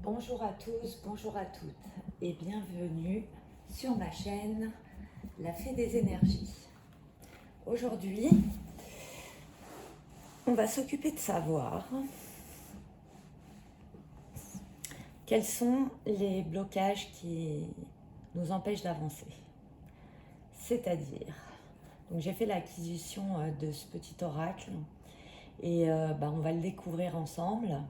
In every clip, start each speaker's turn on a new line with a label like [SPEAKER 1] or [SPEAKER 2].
[SPEAKER 1] Bonjour à tous, bonjour à toutes et bienvenue sur ma chaîne La Fée des Énergies. Aujourd'hui, on va s'occuper de savoir quels sont les blocages qui nous empêchent d'avancer. C'est-à-dire, donc j'ai fait l'acquisition de ce petit oracle et on va le découvrir ensemble.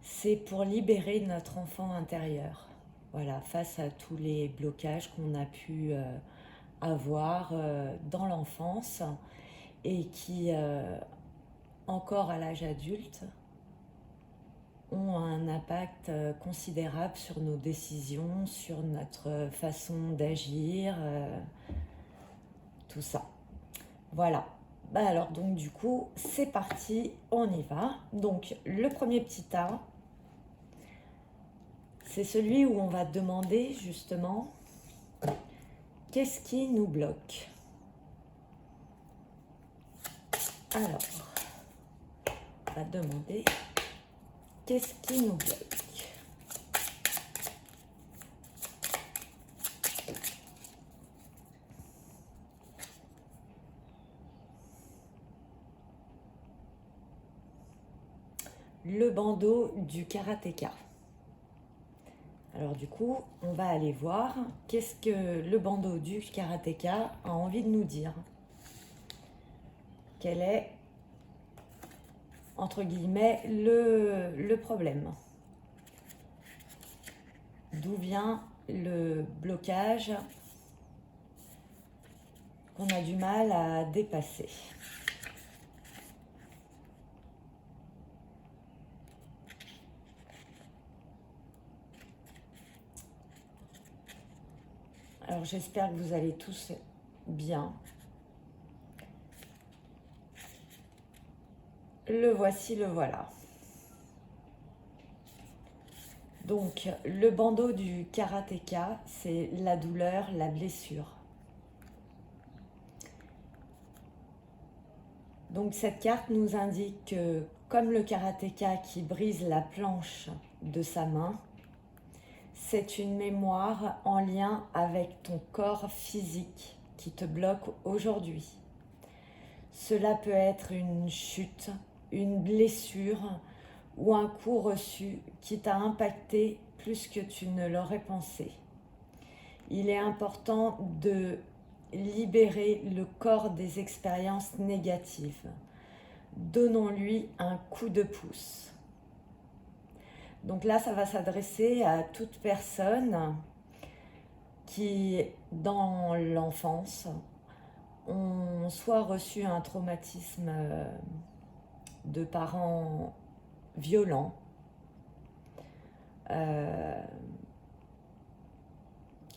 [SPEAKER 1] C'est pour libérer notre enfant intérieur. Voilà, face à tous les blocages qu'on a pu avoir dans l'enfance et qui, encore à l'âge adulte, ont un impact considérable sur nos décisions, sur notre façon d'agir, tout ça. Voilà. Alors donc du coup, c'est parti, on y va. Donc le premier petit tas, c'est celui où on va demander justement qu'est-ce qui nous bloque. Alors, on va demander qu'est-ce qui nous bloque. Le bandeau du karatéka. Alors du coup, on va aller voir qu'est-ce que le bandeau du karatéka a envie de nous dire. Quel est, entre guillemets, le problème? D'où vient le blocage qu'on a du mal à dépasser? Alors j'espère que vous allez tous bien. Le voici, le voilà. Donc le bandeau du karatéka, c'est la douleur, la blessure. Donc cette carte nous indique que comme le karatéka qui brise la planche de sa main, c'est une mémoire en lien avec ton corps physique qui te bloque aujourd'hui. Cela peut être une chute, une blessure ou un coup reçu qui t'a impacté plus que tu ne l'aurais pensé. Il est important de libérer le corps des expériences négatives. Donnons-lui un coup de pouce. Donc là, ça va s'adresser à toute personne qui, dans l'enfance, ont soit reçu un traumatisme de parents violents,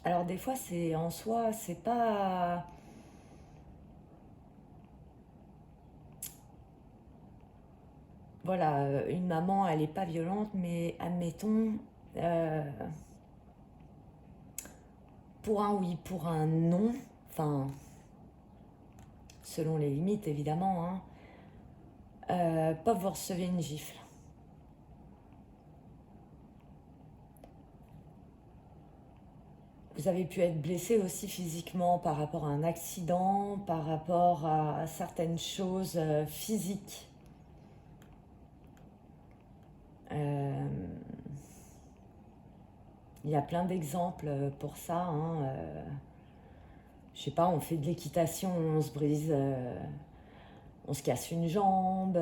[SPEAKER 1] alors des fois, c'est en soi, c'est pas... Voilà, une maman, elle n'est pas violente, mais admettons, pour un oui, pour un non, enfin, selon les limites évidemment, pas vous recevez une gifle. Vous avez pu être blessé aussi physiquement par rapport à un accident, par rapport à certaines choses physiques. Il y a plein d'exemples pour ça. Je sais pas, on fait de l'équitation, on se brise, on se casse une jambe.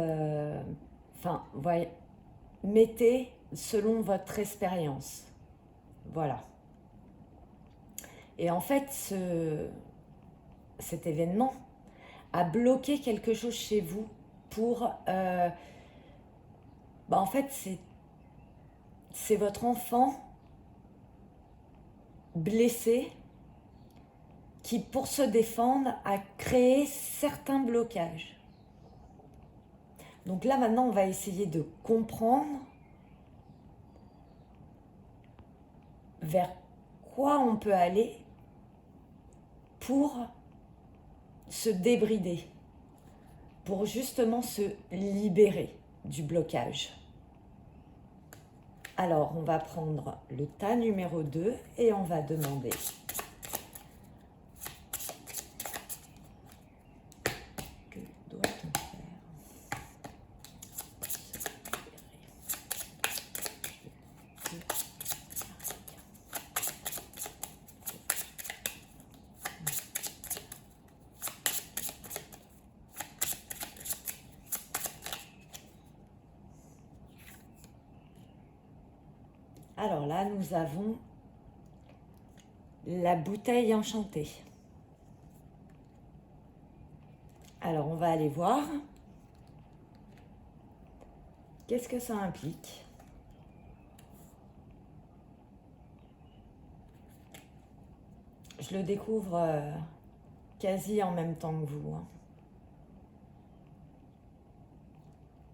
[SPEAKER 1] Enfin, voyez, mettez selon votre expérience. Voilà. Et en fait, cet événement a bloqué quelque chose chez vous pour... en fait, c'est votre enfant blessé qui, pour se défendre, a créé certains blocages. Donc là, maintenant, on va essayer de comprendre vers quoi on peut aller pour se débrider, pour justement se libérer du blocage. Alors, on va prendre le tas numéro 2 et on va demander que doit-on faire. Alors là, nous avons la bouteille enchantée. Alors, on va aller voir. Qu'est-ce que ça implique? Je le découvre quasi en même temps que vous, hein.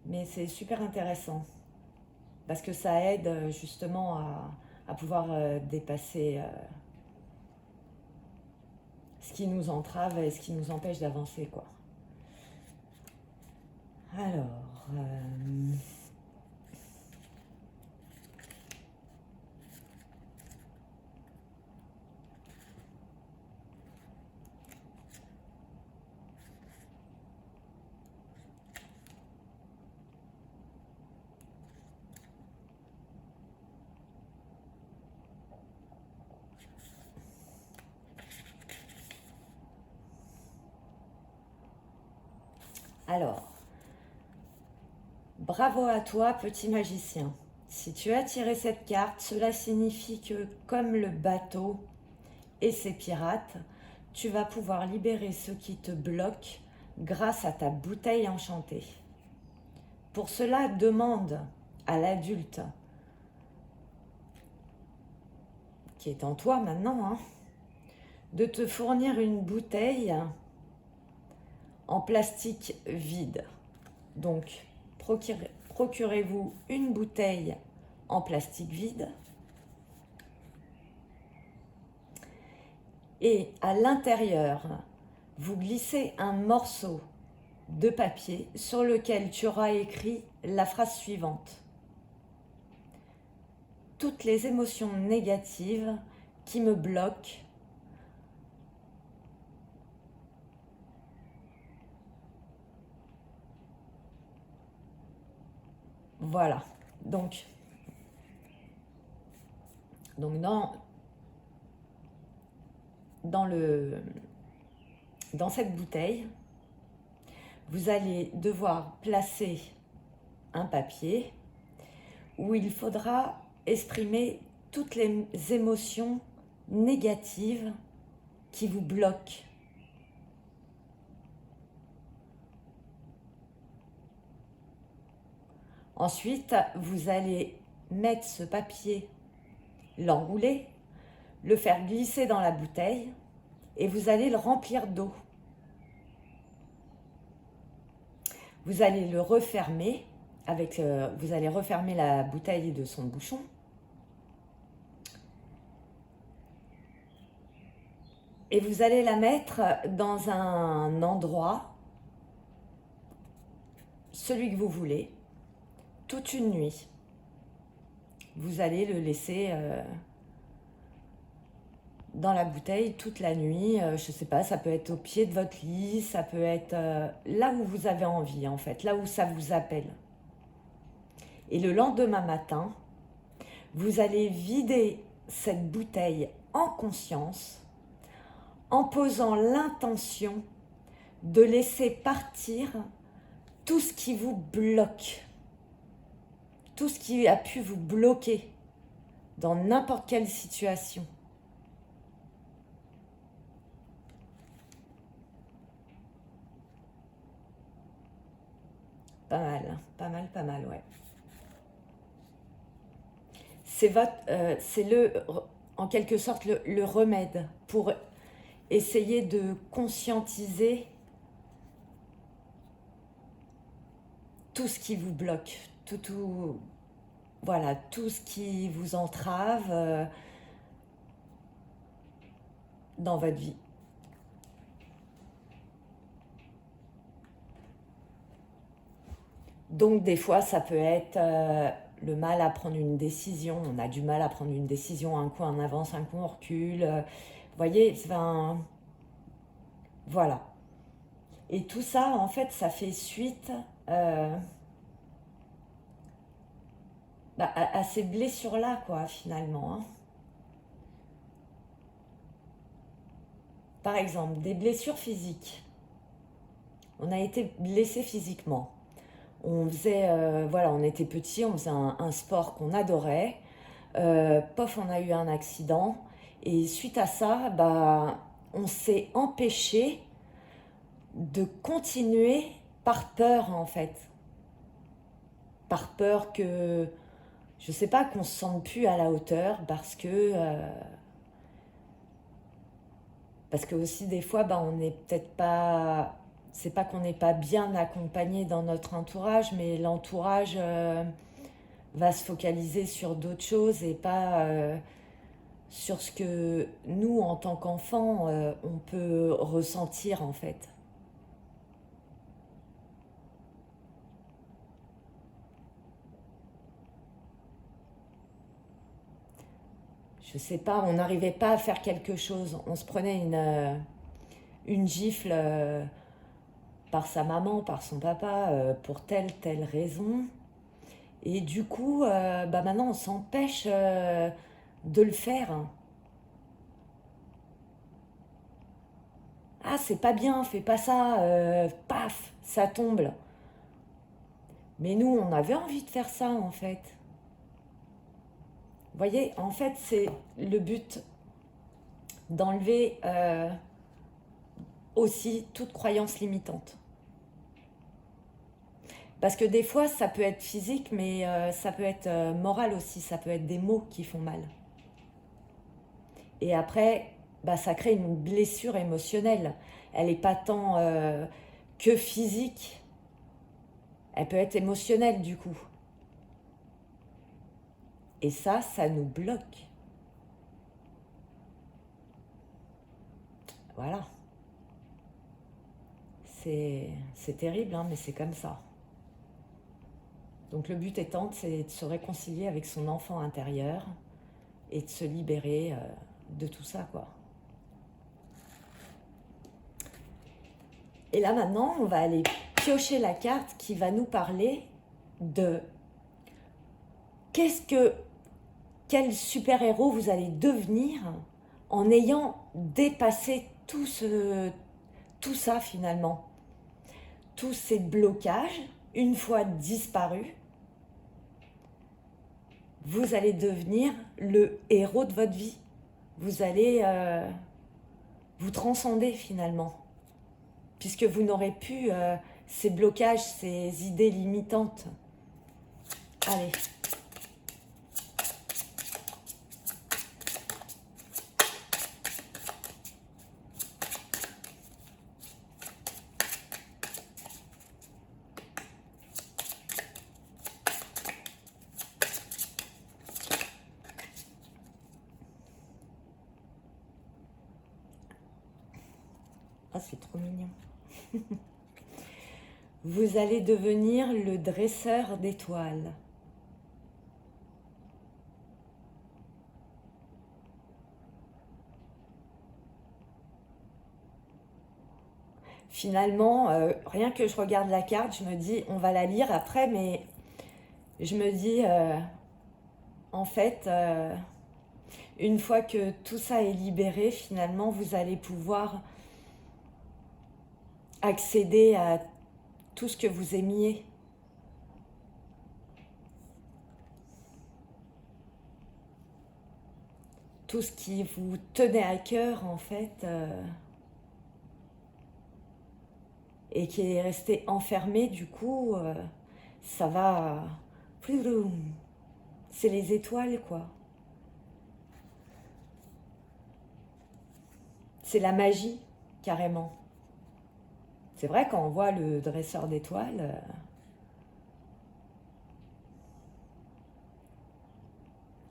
[SPEAKER 1] Mais c'est super intéressant parce que ça aide justement à pouvoir dépasser ce qui nous entrave et ce qui nous empêche d'avancer, quoi. Alors, bravo à toi, petit magicien. Si tu as tiré cette carte, cela signifie que, comme le bateau et ses pirates, tu vas pouvoir libérer ce qui te bloque grâce à ta bouteille enchantée. Pour cela, demande à l'adulte qui est en toi maintenant, hein, de te fournir une bouteille en plastique vide. Donc, procurez-vous une bouteille en plastique vide et à l'intérieur, vous glissez un morceau de papier sur lequel tu auras écrit la phrase suivante. Toutes les émotions négatives qui me bloquent voilà. Donc dans cette bouteille, vous allez devoir placer un papier où il faudra exprimer toutes les émotions négatives qui vous bloquent. Ensuite, vous allez mettre ce papier, l'enrouler, le faire glisser dans la bouteille et vous allez le remplir d'eau. Vous allez le refermer vous allez refermer la bouteille de son bouchon. Et vous allez la mettre dans un endroit, celui que vous voulez, toute une nuit. Vous allez le laisser dans la bouteille toute la nuit. Je ne sais pas, ça peut être au pied de votre lit, ça peut être là où vous avez envie en fait, là où ça vous appelle. Et le lendemain matin, vous allez vider cette bouteille en conscience en posant l'intention de laisser partir tout ce qui vous bloque, tout ce qui a pu vous bloquer dans n'importe quelle situation. Pas mal, pas mal, pas mal, ouais. C'est en quelque sorte le remède pour essayer de conscientiser tout ce qui vous bloque, voilà, tout ce qui vous entrave dans votre vie. Donc des fois, ça peut être le mal à prendre une décision. On a du mal à prendre une décision, un coup on avance, un coup on recule. Vous voyez, enfin, voilà. Et tout ça, en fait, ça fait suite à ces blessures-là, quoi, finalement. Hein. Par exemple, des blessures physiques. On a été blessé physiquement. On faisait, voilà, on était petit, on faisait un sport qu'on adorait. Pof, on a eu un accident. Et suite à ça, bah, on s'est empêché de continuer par peur, en fait. Par peur que, je sais pas, qu'on se sente plus à la hauteur parce que aussi des fois, bah, on n'est peut-être pas, c'est pas qu'on n'est pas bien accompagné dans notre entourage, mais l'entourage va se focaliser sur d'autres choses et pas sur ce que nous, en tant qu'enfants, on peut ressentir en fait. Je sais pas, on n'arrivait pas à faire quelque chose. On se prenait une gifle par sa maman, par son papa, pour telle raison. Et du coup, bah maintenant, on s'empêche de le faire. Ah, c'est pas bien, fais pas ça, paf, ça tombe. Mais nous, on avait envie de faire ça, en fait. Vous voyez, en fait, c'est le but d'enlever aussi toute croyance limitante. Parce que des fois, ça peut être physique, mais ça peut être moral aussi, ça peut être des mots qui font mal. Et après, bah, ça crée une blessure émotionnelle. Elle n'est pas tant que physique, elle peut être émotionnelle du coup. Et ça nous bloque. Voilà. C'est terrible, hein, mais c'est comme ça. Donc le but étant, c'est de se réconcilier avec son enfant intérieur et de se libérer de tout ça, quoi. Et là maintenant, on va aller piocher la carte qui va nous parler de quel super-héros vous allez devenir en ayant dépassé tout ça finalement. Tous ces blocages, une fois disparus, vous allez devenir le héros de votre vie. Vous allez vous transcender finalement. Puisque vous n'aurez plus ces blocages, ces idées limitantes. Allez. Ah, c'est trop mignon. Vous allez devenir le dresseur d'étoiles. Finalement, rien que je regarde la carte, je me dis, on va la lire après, mais je me dis, en fait, une fois que tout ça est libéré, finalement, vous allez pouvoir accéder à tout ce que vous aimiez. Tout ce qui vous tenait à cœur, en fait, et qui est resté enfermé, du coup, ça va... C'est les étoiles, quoi. C'est la magie, carrément. C'est vrai, quand on voit le dresseur d'étoiles,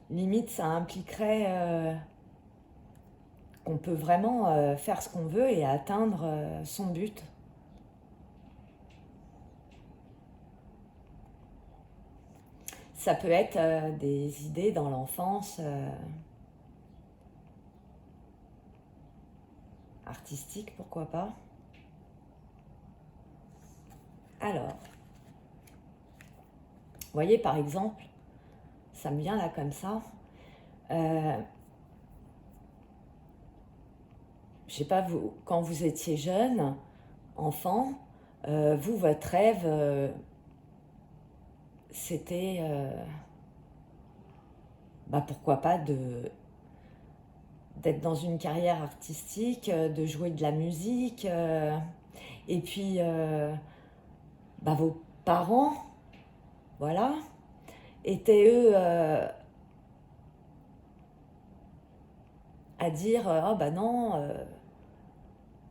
[SPEAKER 1] limite, ça impliquerait qu'on peut vraiment faire ce qu'on veut et atteindre son but. Ça peut être des idées dans l'enfance artistiques, pourquoi pas. Alors, vous voyez par exemple, ça me vient là comme ça. Je sais pas, vous, quand vous étiez jeune, enfant, vous, votre rêve, c'était, pourquoi pas d'être dans une carrière artistique, de jouer de la musique, et puis vos parents, voilà, étaient eux à dire non,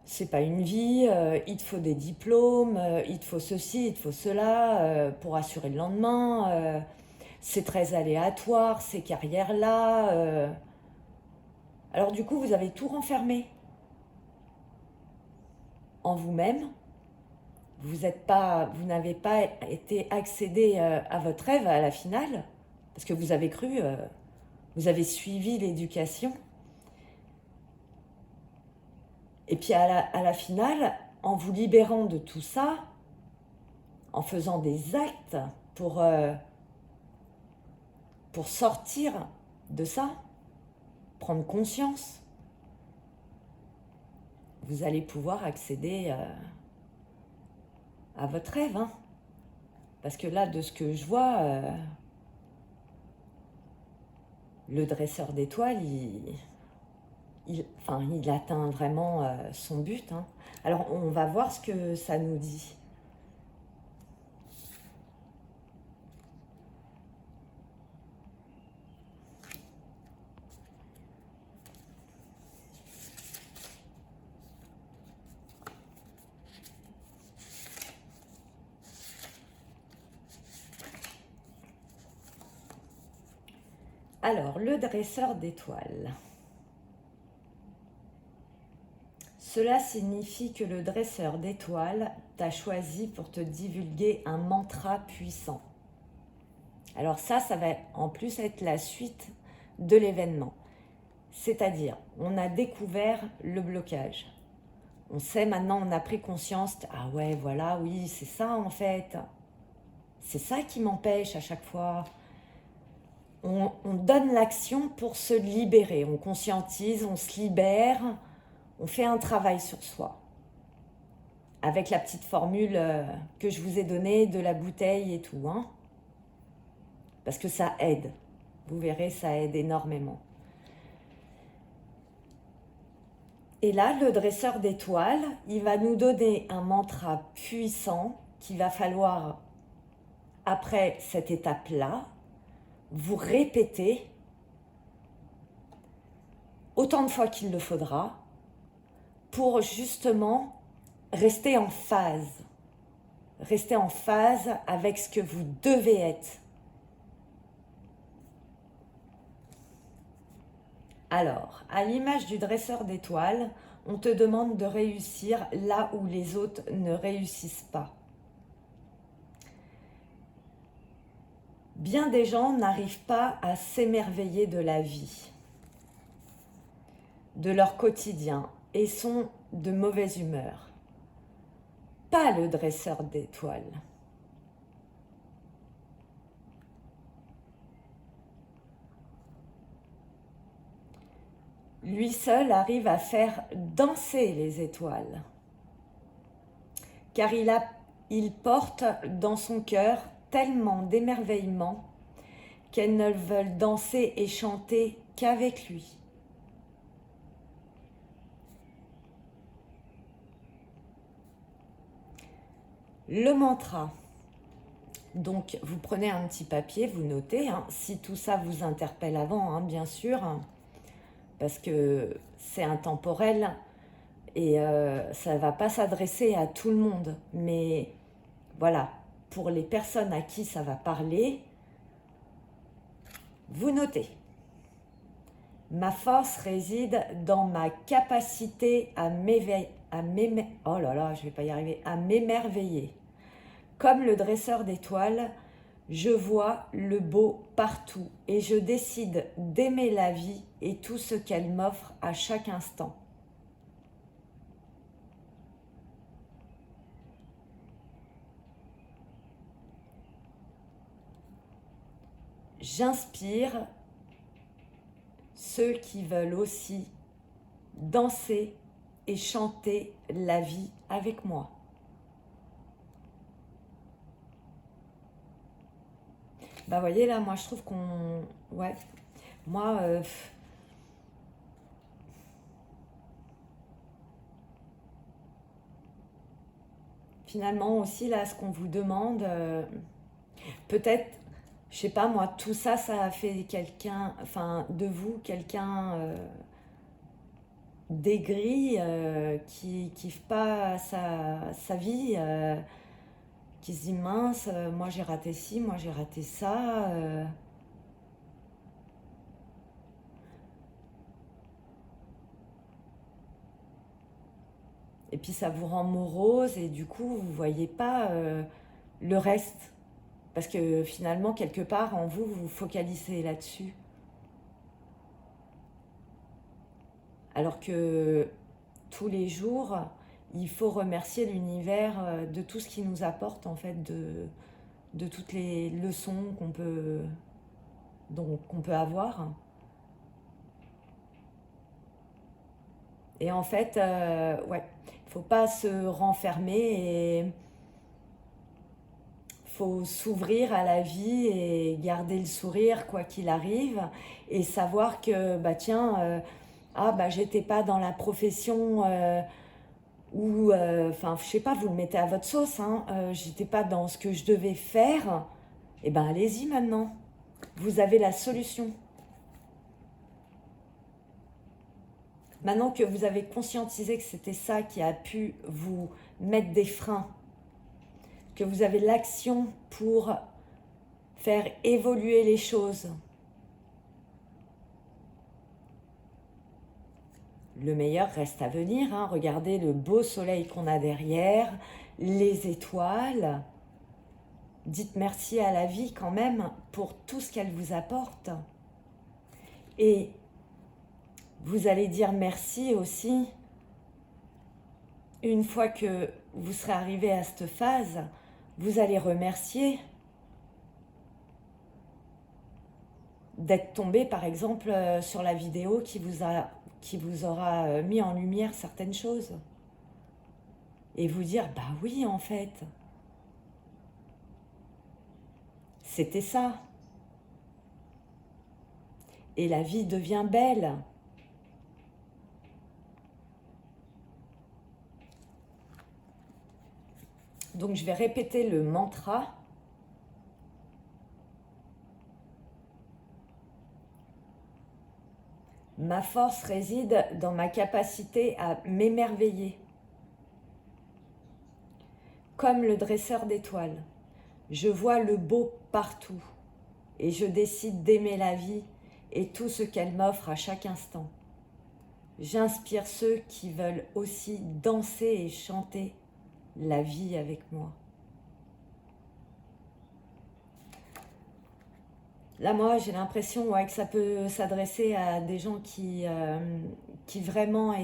[SPEAKER 1] c'est pas une vie, il te faut des diplômes, il te faut ceci, il te faut cela pour assurer le lendemain, c'est très aléatoire ces carrières-là. Alors du coup, vous avez tout renfermé en vous-même. Vous n'avez pas été accédé à votre rêve à la finale, parce que vous avez cru, vous avez suivi l'éducation. Et puis à la finale, en vous libérant de tout ça, en faisant des actes pour sortir de ça, prendre conscience, vous allez pouvoir accéder à votre rêve. Hein. Parce que là, de ce que je vois, le dresseur d'étoiles, il atteint vraiment son but. Hein. Alors, on va voir ce que ça nous dit. Alors, le dresseur d'étoiles. Cela signifie que le dresseur d'étoiles t'a choisi pour te divulguer un mantra puissant. Alors ça va en plus être la suite de l'événement. C'est-à-dire, on a découvert le blocage. On sait maintenant, on a pris conscience, ah ouais, voilà, oui, c'est ça en fait. C'est ça qui m'empêche à chaque fois. On donne l'action pour se libérer. On conscientise, on se libère, on fait un travail sur soi. Avec la petite formule que je vous ai donnée de la bouteille et tout. Hein. Parce que ça aide. Vous verrez, ça aide énormément. Et là, le dresseur d'étoiles, il va nous donner un mantra puissant qu'il va falloir, après cette étape-là, vous répéter autant de fois qu'il le faudra pour justement rester en phase. Rester en phase avec ce que vous devez être. Alors, à l'image du dresseur d'étoiles, on te demande de réussir là où les autres ne réussissent pas. Bien des gens n'arrivent pas à s'émerveiller de la vie, de leur quotidien, et sont de mauvaise humeur. Pas le dresseur d'étoiles. Lui seul arrive à faire danser les étoiles, car il porte dans son cœur tellement d'émerveillement qu'elles ne veulent danser et chanter qu'avec lui. Le mantra. Donc, vous prenez un petit papier, vous notez, hein, si tout ça vous interpelle avant, hein, bien sûr, parce que c'est intemporel et ça ne va pas s'adresser à tout le monde. Mais voilà, pour les personnes à qui ça va parler, vous notez. Ma force réside dans ma capacité à m'émerveiller. Comme le dresseur d'étoiles, Je vois le beau partout et je décide d'aimer la vie et tout ce qu'elle m'offre à chaque instant. J'inspire ceux qui veulent aussi danser et chanter la vie avec moi. Bah voyez là, moi je trouve qu'on... Ouais, moi... finalement aussi là, ce qu'on vous demande, peut-être, je sais pas moi, tout ça, ça a fait quelqu'un, enfin de vous, quelqu'un d'aigri, qui kiffe pas sa vie, qui se dit mince, moi j'ai raté ci, moi j'ai raté ça. Et puis ça vous rend morose et du coup vous voyez pas le reste. Parce que finalement, quelque part, en vous, vous vous focalisez là-dessus. Alors que tous les jours, il faut remercier l'univers de tout ce qu'il nous apporte, en fait, de toutes les leçons qu'on peut avoir. Et en fait, ouais, il ne faut pas se renfermer et faut s'ouvrir à la vie et garder le sourire quoi qu'il arrive et savoir que bah tiens ah bah j'étais pas dans la profession où enfin je sais pas, vous le mettez à votre sauce hein, j'étais pas dans ce que je devais faire, et ben allez-y maintenant, vous avez la solution. Maintenant que vous avez conscientisé que c'était ça qui a pu vous mettre des freins, que vous avez l'action pour faire évoluer les choses, le meilleur reste à venir, hein. Regardez le beau soleil qu'on a derrière, les étoiles. Dites merci à la vie quand même pour tout ce qu'elle vous apporte. Et vous allez dire merci aussi une fois que vous serez arrivé à cette phase. Vous allez remercier d'être tombé par exemple sur la vidéo qui vous aura mis en lumière certaines choses. Et vous dire bah oui en fait, c'était ça. Et la vie devient belle. Donc je vais répéter le mantra. Ma force réside dans ma capacité à m'émerveiller. Comme le dresseur d'étoiles, je vois le beau partout et je décide d'aimer la vie et tout ce qu'elle m'offre à chaque instant. J'inspire ceux qui veulent aussi danser et chanter la vie avec moi. Là, moi, j'ai l'impression ouais, que ça peut s'adresser à des gens qui vraiment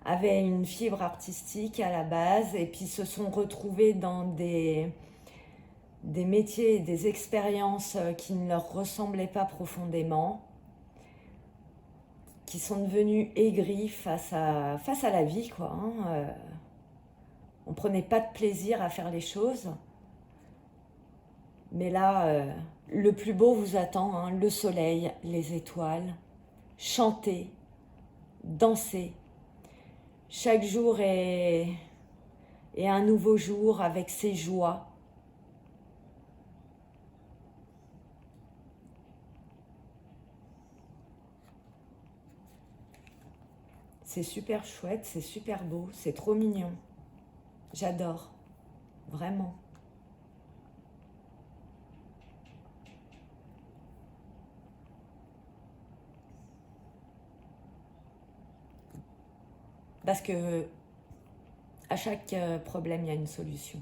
[SPEAKER 1] avaient une fibre artistique à la base et puis se sont retrouvés dans des métiers et des expériences qui ne leur ressemblaient pas profondément, qui sont devenus aigris face à la vie, quoi. Hein. On prenait pas de plaisir à faire les choses. Mais là, le plus beau vous attend, hein, le soleil, les étoiles. Chantez, dansez. Chaque jour est un nouveau jour avec ses joies. C'est super chouette, c'est super beau, c'est trop mignon. J'adore, vraiment. Parce que à chaque problème, il y a une solution.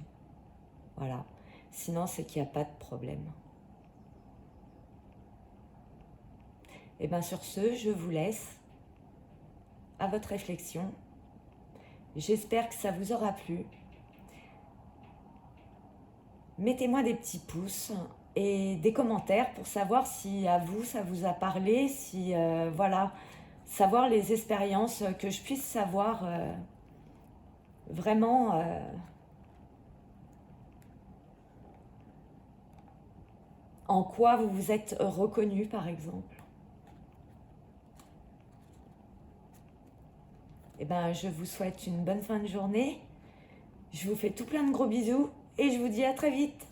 [SPEAKER 1] Voilà. Sinon, c'est qu'il n'y a pas de problème. Et bien sur ce, je vous laisse à votre réflexion. J'espère que ça vous aura plu. Mettez-moi des petits pouces et des commentaires pour savoir si à vous ça vous a parlé, si voilà, savoir les expériences, que je puisse savoir vraiment en quoi vous vous êtes reconnu par exemple. Et ben je vous souhaite une bonne fin de journée. Je vous fais tout plein de gros bisous et je vous dis à très vite.